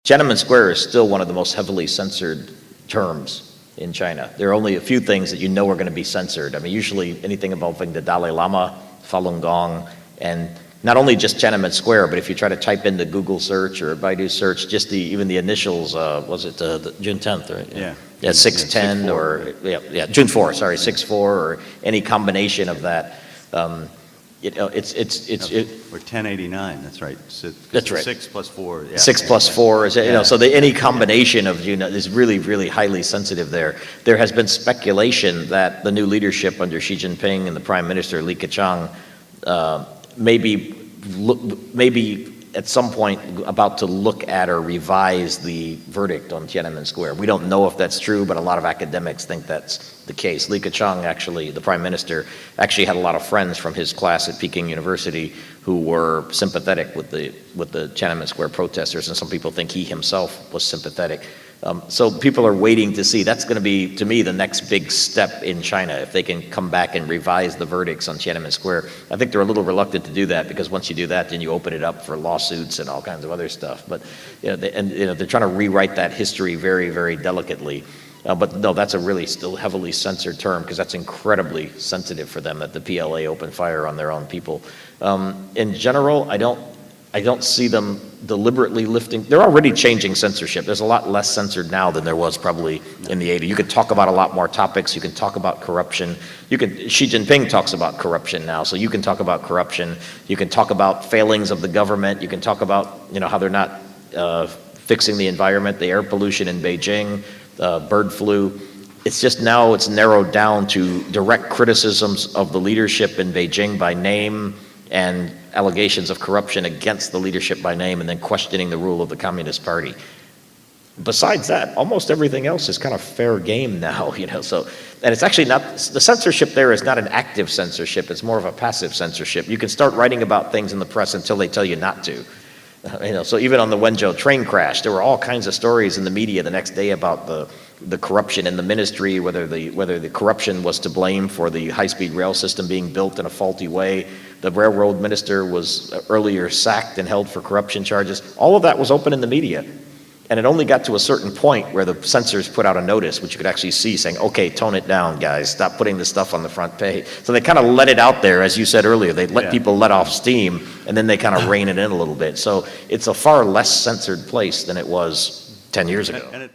Tiananmen Square is still one of the most heavily censored terms in China. There are only a few things that you know are going to be censored. I mean, usually anything involving the Dalai Lama, Falun Gong, and not only just Tiananmen Square, but if you try to type in the Google search or Baidu search, just even the initials, was it the June 10th, right? Yeah. Yeah, 610 or, June 4, sorry, 6-4 or any combination of that. Or 1089, that's right. So, that's right. 6 plus 4. Yeah. 6 plus 4 is, so any combination of, is really, really highly sensitive there. There has been speculation that the new leadership under Xi Jinping and the Prime Minister Li Keqiang maybe at some point about to look at or revise the verdict on Tiananmen Square. We don't know if that's true, but a lot of academics think that's the case. Li Keqiang, actually, the prime minister, actually had a lot of friends from his class at Peking University who were sympathetic with the Tiananmen Square protesters, and some people think he himself was sympathetic. So people are waiting to see. That's going to be, to me, the next big step in China, if they can come back and revise the verdicts on Tiananmen Square. I think they're a little reluctant to do that, because once you do that, then you open it up for lawsuits and all kinds of other stuff. But they're trying to rewrite that history very, very delicately. But no, that's a really still heavily censored term, because that's incredibly sensitive for them that the PLA opened fire on their own people. In general, I don't see them deliberately lifting. They're already changing censorship. There's a lot less censored now than there was probably in the 80s. You can talk about a lot more topics. You can talk about corruption. Xi Jinping talks about corruption now, so you can talk about corruption. You can talk about failings of the government. You can talk about, how they're not fixing the environment, the air pollution in Beijing, bird flu. It's just now it's narrowed down to direct criticisms of the leadership in Beijing by name, and allegations of corruption against the leadership by name, and then questioning the rule of the Communist Party. Besides that, almost everything else is kind of fair game now, so, and it's actually not, the censorship there is not an active censorship, it's more of a passive censorship. You can start writing about things in the press until they tell you not to. So even on the Wenzhou train crash, there were all kinds of stories in the media the next day about the corruption in the ministry, whether the corruption was to blame for the high-speed rail system being built in a faulty way. The railroad minister was earlier sacked and held for corruption charges. All of that was open in the media. And it only got to a certain point where the censors put out a notice, which you could actually see, saying, okay, tone it down, guys. Stop putting this stuff on the front page. So they kind of let it out there, as you said earlier. They let people let off steam, and then they kind of rein it in a little bit. So it's a far less censored place than it was 10 years ago.